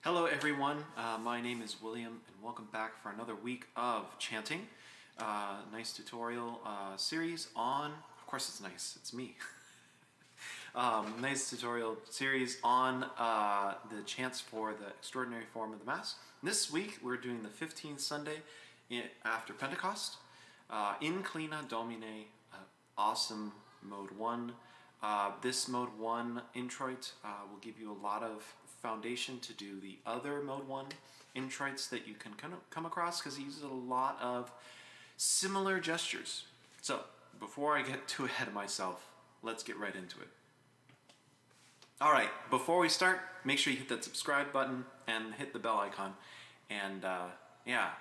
Hello everyone, my name is William and welcome back for another week of chanting. Nice tutorial series on, of course it's nice, it's me. Nice tutorial series on the chants for the extraordinary form of the Mass. This week we're doing the 15th Sunday after Pentecost. Inclina, Domine, awesome mode 1. This mode 1 Introit will give you a lot of foundation to do the other mode 1 Introits that you can kind of come across, because he uses a lot of similar gestures. So before I get too ahead of myself, let's get right into it. Alright, before we start, make sure you hit that subscribe button and hit the bell icon. And yeah,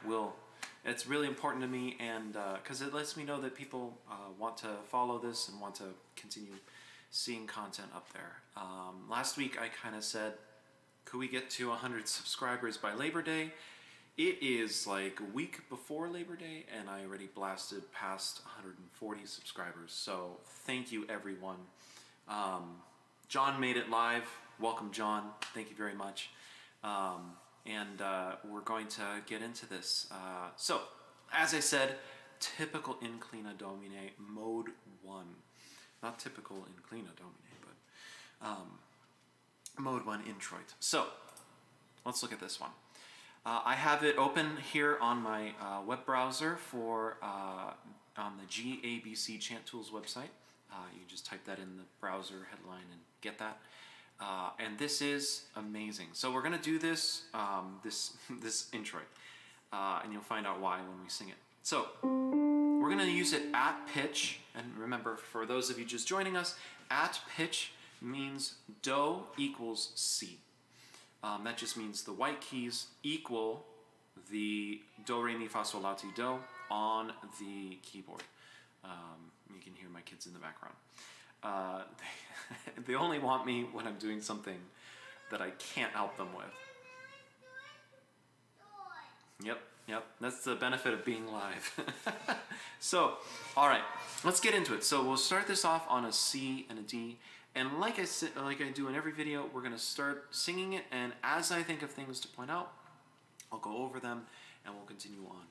it's really important to me, and because it lets me know that people want to follow this and want to continue seeing content up there. Last week I kind of said, could we get to 100 subscribers by Labor Day? It is like a week before Labor Day and I already blasted past 140 subscribers. So thank you everyone. John made it live. Welcome John. Thank you very much. And we're going to get into this. So as I said, typical Inclina Domine mode 1. Not typical Inclina Domine, but mode 1 Introit. So let's look at this one. I have it open here on my web browser for on the GABC Chant Tools website. You just type that in the browser headline and get that. And this is amazing. So we're going to do this this Introit, and you'll find out why when we sing it. So we're going to use it at pitch, and remember, for those of you just joining us, at pitch means Do equals C. That just means the white keys equal the Do, Re, Mi, Fa, Sol, La, Ti, Do on the keyboard. You can hear my kids in the background. They only want me when I'm doing something that I can't help them with. Yep, that's the benefit of being live. So, alright, let's get into it. So we'll start this off on a C and a D. And like I do in every video, we're going to start singing it, and as I think of things to point out, I'll go over them and we'll continue on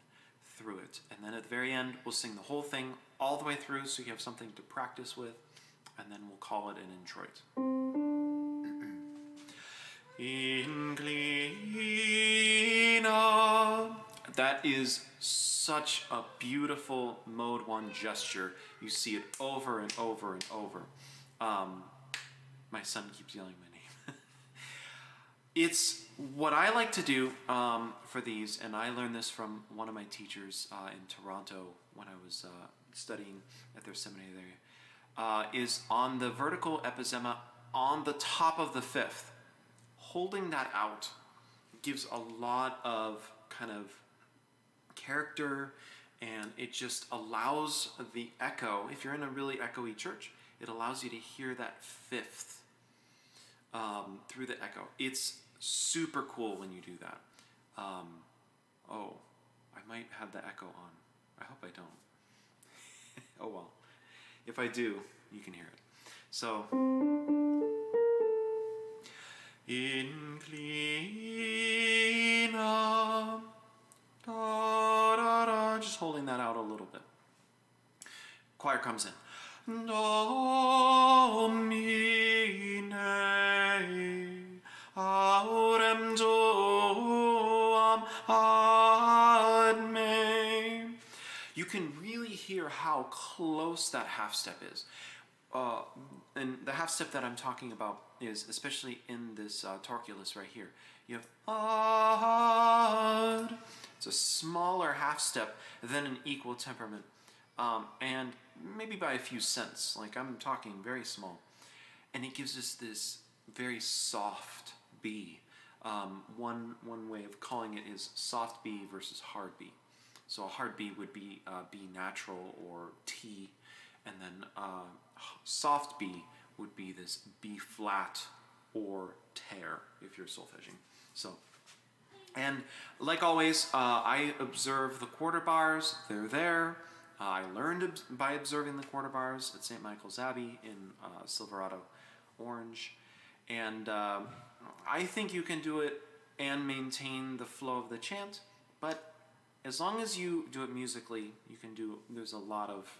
through it. And then at the very end, we'll sing the whole thing all the way through so you have something to practice with, and then we'll call it an Introit. Inclina. That is such a beautiful mode 1 gesture. You see it over and over and over. My son keeps yelling my name. It's what I like to do for these, and I learned this from one of my teachers in Toronto when I was studying at their seminary there, is on the vertical epizema on the top of the fifth. Holding that out gives a lot of kind of character, and it just allows the echo. If you're in a really echoey church, it allows you to hear that fifth through the echo. It's super cool when you do that. Oh, I might have the echo on. I hope I don't. Oh well. If I do, you can hear it. So, Inclina, da, da, da, just holding that out a little bit. Choir comes in. Domine, aurem tuam ad me. You can really hear how close that half step is. And the half step that I'm talking about is especially in this torculus right here. You have ad. It's a smaller half step than an equal temperament. And maybe by a few cents, like I'm talking very small. And it gives us this very soft B. One way of calling it is soft B versus hard B. So a hard B would be B natural or T, and then soft B would be this B flat or tear if you're solfeging. So, and like always, I observe the quarter bars. They're there. I learned by observing the quarter bars at St. Michael's Abbey in Silverado, Orange, and I think you can do it and maintain the flow of the chant. But as long as you do it musically, you can do, there's a lot of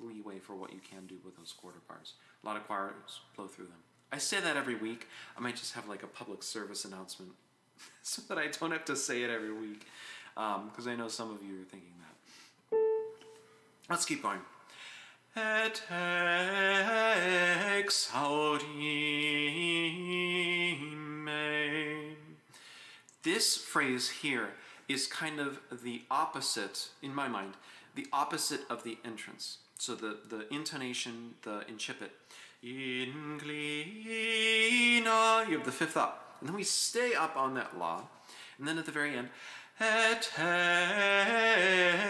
leeway for what you can do with those quarter bars. A lot of choirs blow through them. I say that every week. I might just have like a public service announcement so that I don't have to say it every week, because I know some of you are thinking that. Let's keep going. Et exaudime. This phrase here is kind of the opposite, in my mind, the opposite of the entrance. So the intonation, the incipit, Inclina, you have the fifth up. And then we stay up on that la. And then at the very end, et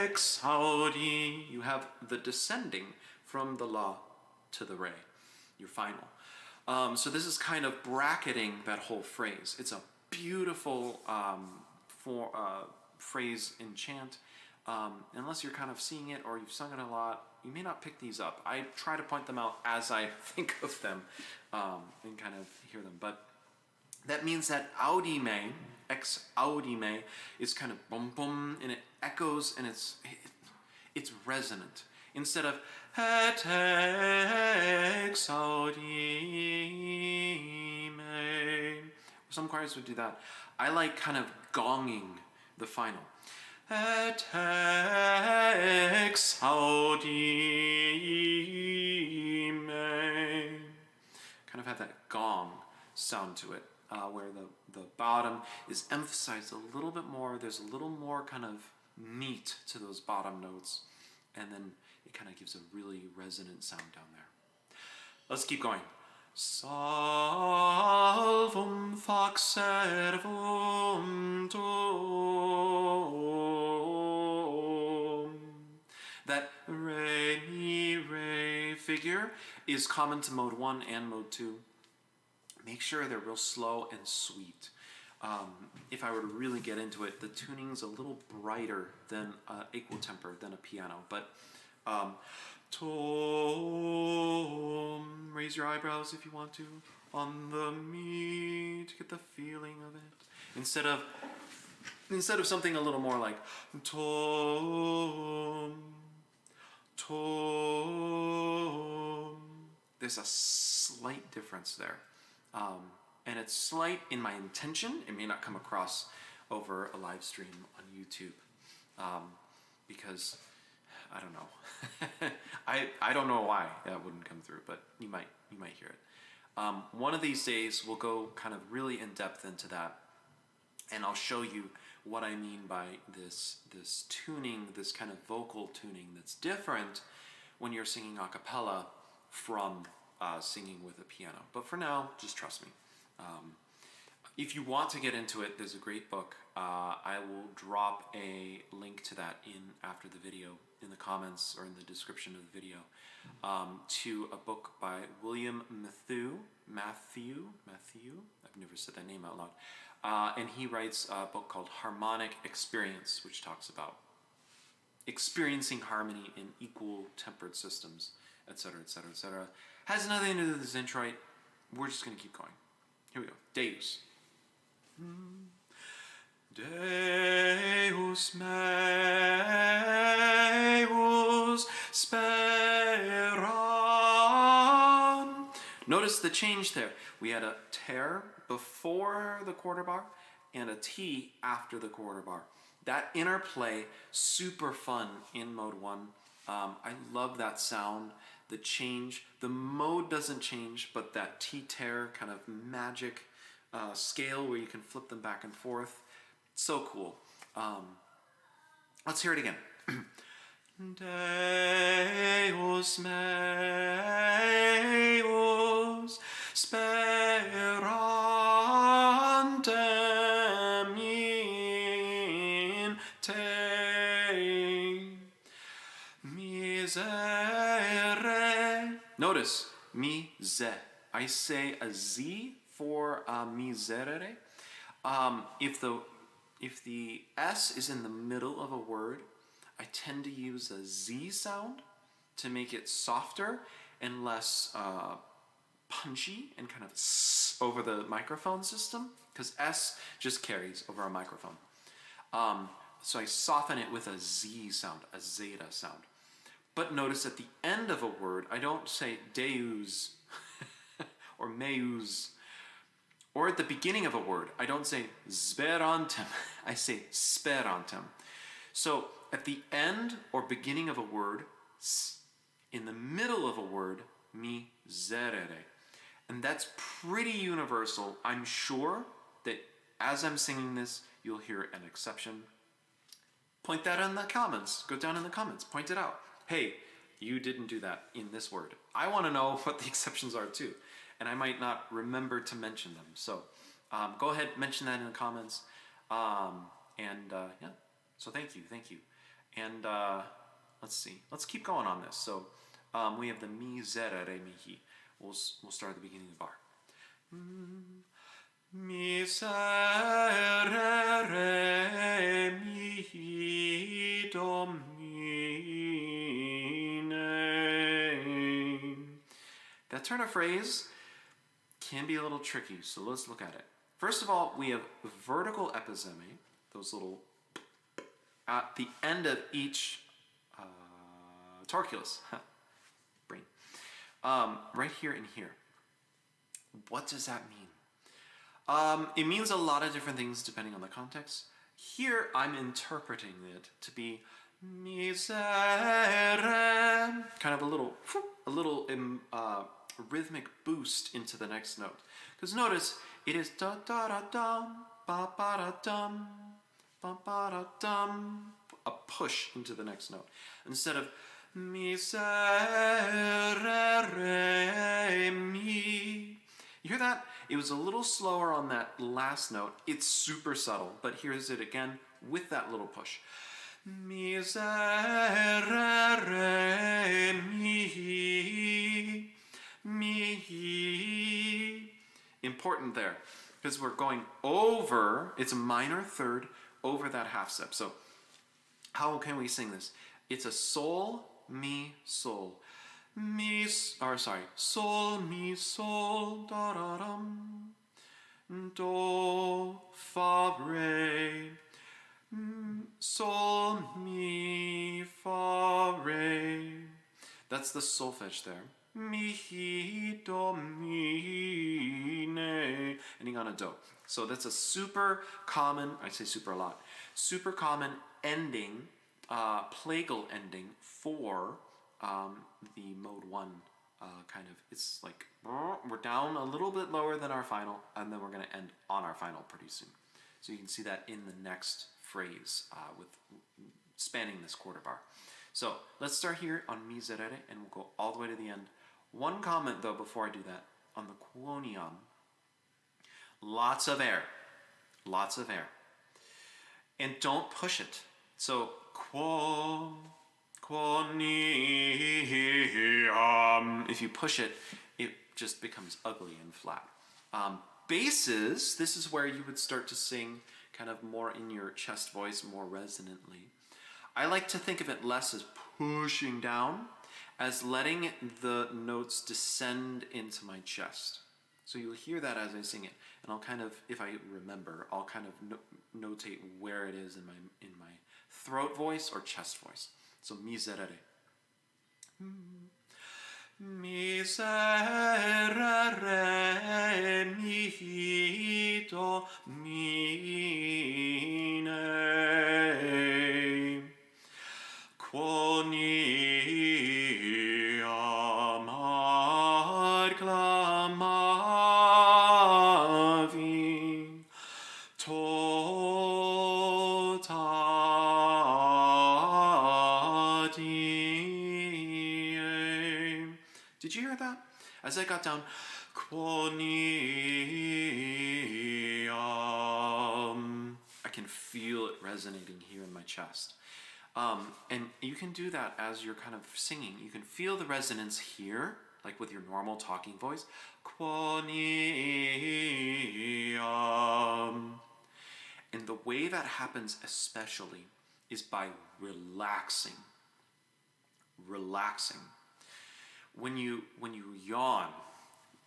exaudi, you have the descending from the la to the re, your final. So this is kind of bracketing that whole phrase. It's a beautiful phrase in chant. Unless you're kind of seeing it or you've sung it a lot, you may not pick these up. I try to point them out as I think of them and kind of hear them. But that means that audime, ex audime, is kind of boom boom, and it echoes and it's resonant. Instead of et ex audime, some choirs would do that. I like kind of gonging the final. Et ex audime. Kind of have that gong sound to it, where the bottom is emphasized a little bit more. There's a little more kind of meat to those bottom notes, and then it kind of gives a really resonant sound down there. Let's keep going. Salvum fac servum tuum. That re, mi, re figure is common to mode 1 and mode 2. Make sure they're real slow and sweet. If I were to really get into it, the tuning's a little brighter than equal temper than a piano, but tom, raise your eyebrows if you want to, on the mi, to get the feeling of it. Instead of something a little more like tom, tom. There's a slight difference there. And it's slight in my intention. It may not come across over a live stream on YouTube, because I don't know. I don't know why that wouldn't come through, but you might hear it. One of these days we'll go kind of really in depth into that, and I'll show you what I mean by this tuning, this kind of vocal tuning that's different when you're singing a cappella from singing with a piano. But for now, just trust me. If you want to get into it, there's a great book. I will drop a link to that after the video, in the comments or in the description of the video, to a book by William Matthew. I've never said that name out loud. And he writes a book called Harmonic Experience, which talks about experiencing harmony in equal tempered systems, etc., etc., etc. Has nothing to do with this introit. We're just going to keep going. Here we go. Deus. Deus meus speram. Notice the change there. We had a ter before the quarter bar and a T after the quarter bar. That interplay, super fun in mode 1. I love that sound, the change. The mode doesn't change, but that T-ter kind of magic scale where you can flip them back and forth. So cool. Let's hear it again. Deus meus sperantem in te. Miserere. Notice, mi, ze. I say a Z for miserere. If the S is in the middle of a word, I tend to use a Z sound to make it softer and less punchy and kind of over the microphone system, because S just carries over a microphone. So I soften it with a Z sound, a zeta sound. But notice at the end of a word, I don't say deus or meus. Or at the beginning of a word, I don't say sperantem, I say sperantem. So at the end or beginning of a word, in the middle of a word, miserere. And that's pretty universal. I'm sure that as I'm singing this, you'll hear an exception. Point that in the comments. Go down in the comments. Point it out. Hey, you didn't do that in this word. I want to know what the exceptions are too. And I might not remember to mention them. So go ahead, mention that in the comments. Yeah, so thank you. And let's see. Let's keep going on this. So we have the miserere mihi. We'll start at the beginning of the bar. Miserere mihi Domine. That turn of phrase can be a little tricky, so let's look at it. First of all, we have vertical epizeme, those little, at the end of each torculus, brain, right here and here. What does that mean? It means a lot of different things depending on the context. Here, I'm interpreting it to be miserere, kind of a little rhythmic boost into the next note. Because notice, it is da da da dum, ba ba da dum, ba ba da dum, a push into the next note. Instead of miserere mi. You hear that? It was a little slower on that last note. It's super subtle, but here's it again with that little push. Miserere mi. Mi. Important there, because we're going over, it's a minor third over that half step. So how can we sing this? It's a sol, mi, sol. Sol, mi, sol, da da dum, do, fa, re, sol, mi, fa, re. That's the solfege there. Mi, do, mi, ending on a do. So that's a super common, I say super a lot, super common ending, plagal ending for the mode 1 kind of, it's like, we're down a little bit lower than our final, and then we're going to end on our final pretty soon. So you can see that in the next phrase with spanning this quarter bar. So let's start here on miserere, and we'll go all the way to the end. One comment though before I do that, on the quoniam, lots of air. And don't push it. So quoniam, if you push it, it just becomes ugly and flat. Basses, this is where you would start to sing kind of more in your chest voice, more resonantly. I like to think of it less as pushing down, as letting the notes descend into my chest. So you'll hear that as I sing it, and I'll kind of, if I remember, I'll kind of notate where it is in my throat voice or chest voice. So miserere. Miserere mihi Domine, quoniam acclamavi totatie. Did you hear that? As I got down, quoniam, I can feel it resonating here in my chest. And you can do that as you're kind of singing. You can feel the resonance here, like with your normal talking voice. Quoniam. And the way that happens especially is by relaxing. When you yawn,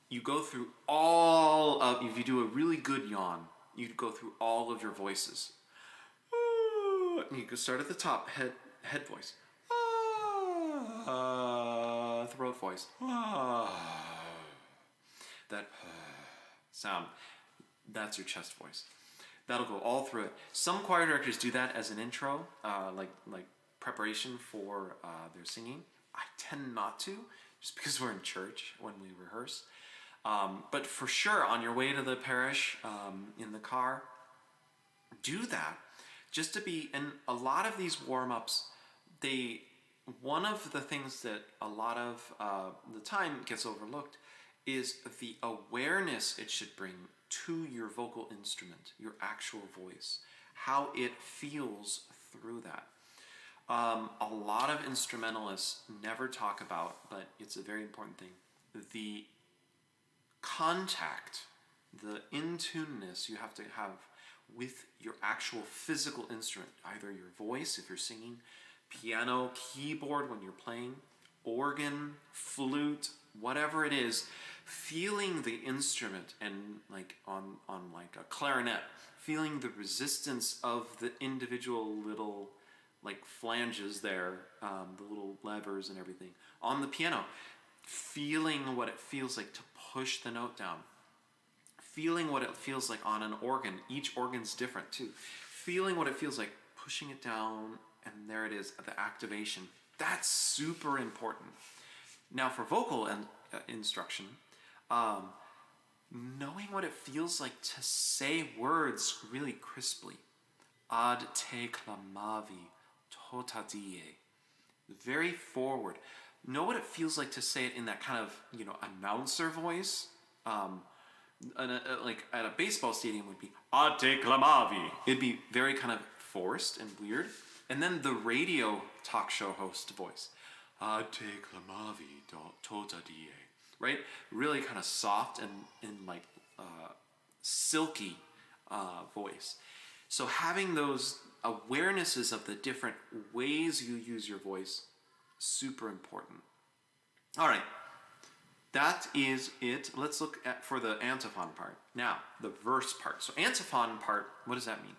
you go through all of, if you do a really good yawn, you go through all of your voices. You can start at the top, head voice. Throat voice. That sound, that's your chest voice. That'll go all through it. Some choir directors do that as an intro, like preparation for their singing. I tend not to, just because we're in church when we rehearse. But for sure, on your way to the parish, in the car, do that. Just to be, and a lot of these warm-ups, one of the things that a lot of the time gets overlooked is the awareness it should bring to your vocal instrument, your actual voice, how it feels through that. A lot of instrumentalists never talk about, but it's a very important thing, the contact, the in-tuneness you have to have with your actual physical instrument, either your voice if you're singing, piano, keyboard when you're playing, organ, flute, whatever it is, feeling the instrument, and like on like a clarinet, feeling the resistance of the individual little like flanges there, the little levers and everything. On the piano, feeling what it feels like to push the note down. Feeling what it feels like on an organ. Each organ's different too. Feeling what it feels like pushing it down, and there it is, the activation. That's super important. Now for vocal instruction, knowing what it feels like to say words really crisply. Ad te clamavi tota die. Very forward. Know what it feels like to say it in that kind of, announcer voice. Like at a baseball stadium would be ad te clamavi. It'd be very kind of forced and weird. And then the radio talk show host voice. Ad te clamavi tota die. Right? Really kind of soft and like silky voice. So having those awarenesses of the different ways you use your voice, super important. All right, that is it. Let's look at for the antiphon part. Now, the verse part. So antiphon part, what does that mean?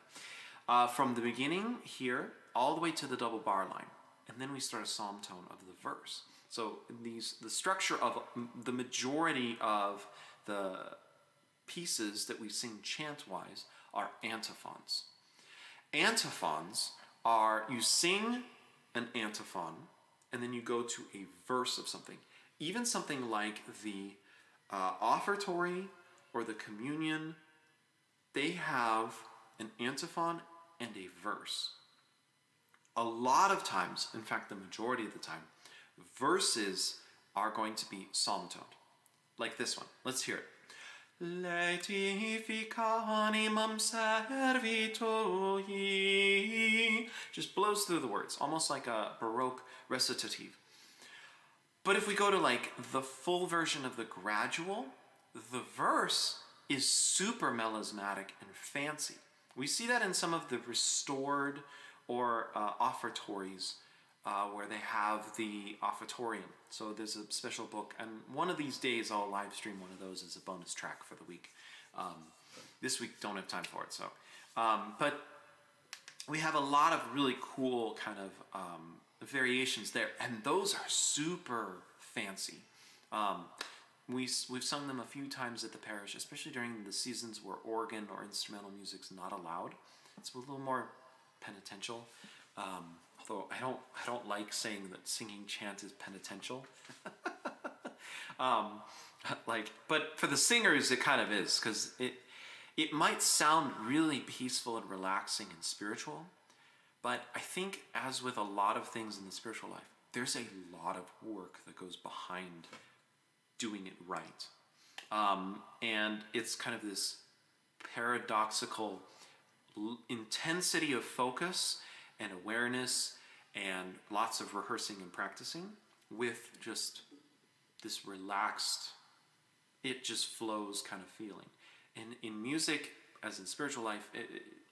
From the beginning here, all the way to the double bar line. And then we start a psalm tone of the verse. So the structure of the majority of the pieces that we sing chant-wise are antiphons. Antiphons are, you sing an antiphon, and then you go to a verse of something. Even something like the offertory or the communion, they have an antiphon and a verse. A lot of times, in fact the majority of the time, verses are going to be psalm toned. Like this one. Let's hear it. Laetific animam servitoi. Just blows through the words, almost like a Baroque recitative. But if we go to like the full version of the gradual, the verse is super melismatic and fancy. We see that in some of the restored or offertories where they have the offertorium. So there's a special book, and one of these days I'll live stream one of those as a bonus track for the week. This week don't have time for it, so. But we have a lot of really cool kind of variations there, and those are super fancy. We've sung them a few times at the parish, especially during the seasons where organ or instrumental music's not allowed. It's a little more penitential. Although I don't like saying that singing chant is penitential. But for the singers it kind of is, because it might sound really peaceful and relaxing and spiritual, but I think as with a lot of things in the spiritual life, there's a lot of work that goes behind doing it right. And it's kind of this paradoxical intensity of focus and awareness and lots of rehearsing and practicing with just this relaxed, it just flows kind of feeling. And in music, as in spiritual life,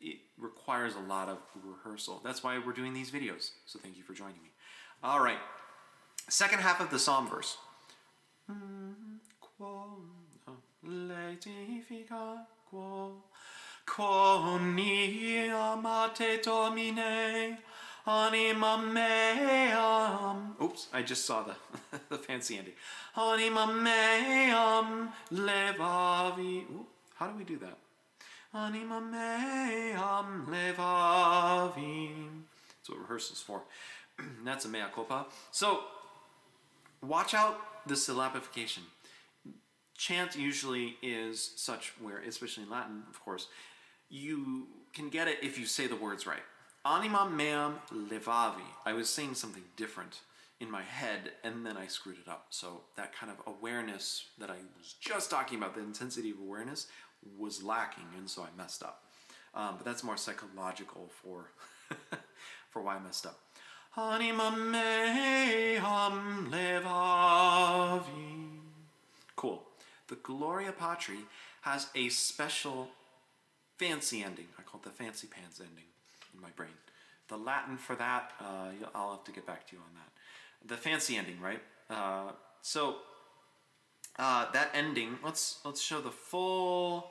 it requires a lot of rehearsal. That's why we're doing these videos. So thank you for joining me. All right, second half of the psalm verse. laetifica quo ni amate Domine, anima meam. Oops, I just saw the, the fancy ending. Anima meam levavi. Ooh, how do we do that? Anima meam levavi. That's what rehearsal's for. That's a mea culpa. So, watch out the syllabification. Chant usually is such where, especially in Latin, of course, you can get it if you say the words right. Anima meam levavi. I was saying something different in my head, and then I screwed it up. So that kind of awareness that I was just talking about, the intensity of awareness, was lacking, and so I messed up. But that's more psychological for for why I messed up. Anima meam levavi. Cool. The Gloria Patri has a special fancy ending. I call it the fancy pants ending in my brain. The Latin for that, I'll have to get back to you on that. The fancy ending, right? That ending. Let's show the full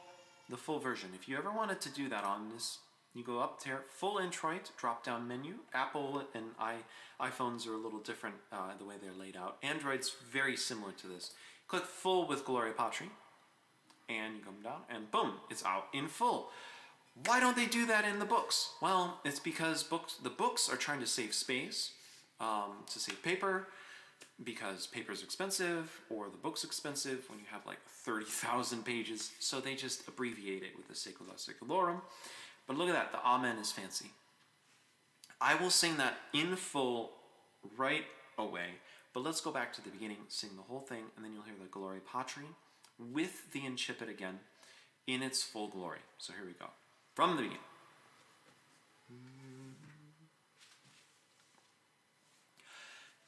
version. If you ever wanted to do that on this, you go up there, full Introit, drop-down menu. Apple and iPhones are a little different the way they're laid out. Android's very similar to this. Click full with Gloria Patri, and you come down, and boom, it's out in full. Why don't they do that in the books? Well, it's because the books are trying to save space, to save paper, because paper's expensive, or the book's expensive when you have like 30,000 pages, so they just abbreviate it with the Secula Secularum. But look at that, the Amen is fancy. I will sing that in full right away, but let's go back to the beginning, sing the whole thing, and then you'll hear the Gloria Patri with the incipit again in its full glory. So here we go. From the beginning.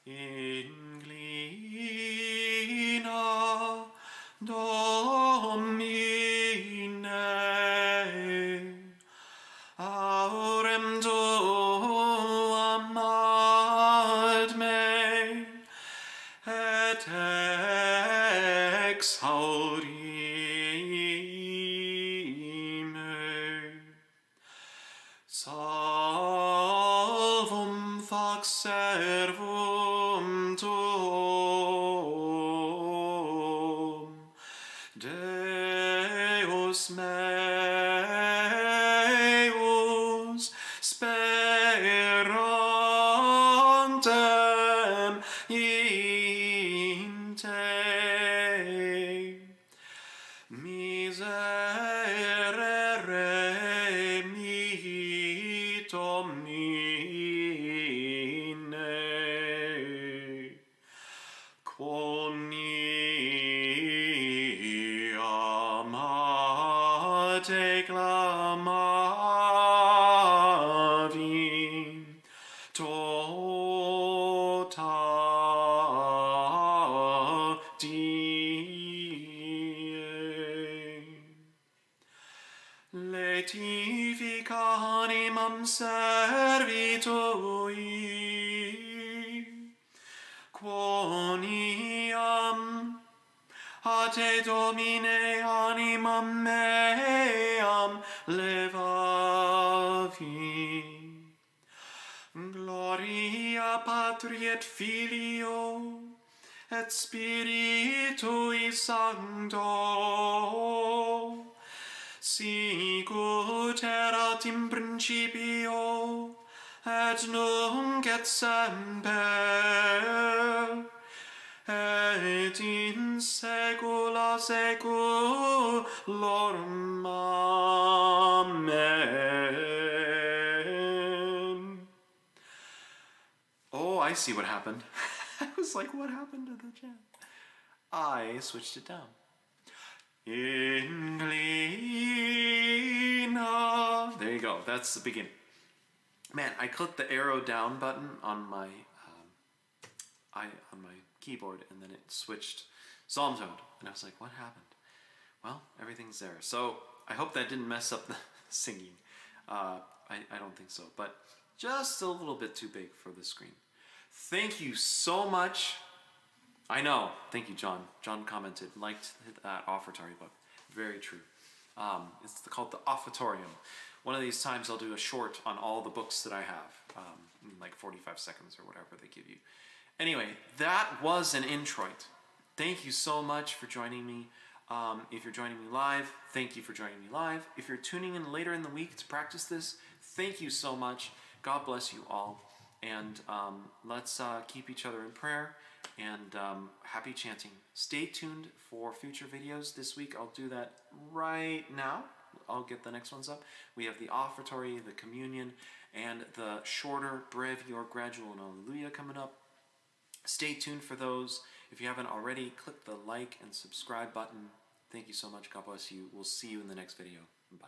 Inclina, Domine, aurem tuam ad me, et exaudime. Salvum fac servum tuum, Deus meus sperantem in te. Miserere mihi Domine, quoni amate clamavi, tota die. Laetifica animam servitui, quoniam a te Domine animam meam levavi. Gloria Patri et Filio et Spiritui Sancto, sicut erat in principio, et nunc et semper, et in saecula saeculorum. Amen. Oh, I see what happened. I was like, what happened to the chant? I switched it down. Inclina. There you go. That's the beginning. Man, I clicked the arrow down button on my keyboard, and then it switched psalm tone, and I was like, what happened? Well, everything's there. So I hope that didn't mess up the singing. I don't think so, but just a little bit too big for the screen. Thank you so much. I know. Thank you, John. John commented, liked that offertory book. Very true. It's called the offertorium. One of these times I'll do a short on all the books that I have, in like 45 seconds or whatever they give you. Anyway, that was an Introit. Thank you so much for joining me. If you're joining me live, thank you for joining me live. If you're tuning in later in the week to practice this, thank you so much. God bless you all. And let's keep each other in prayer. And happy chanting. Stay tuned for future videos this week. I'll do that right now. I'll get the next ones up. We have the offertory, the communion, and the shorter breve or gradual and Alleluia coming up. Stay tuned for those. If you haven't already, click the like and subscribe button. Thank you so much. God bless you. We'll see you in the next video. Bye.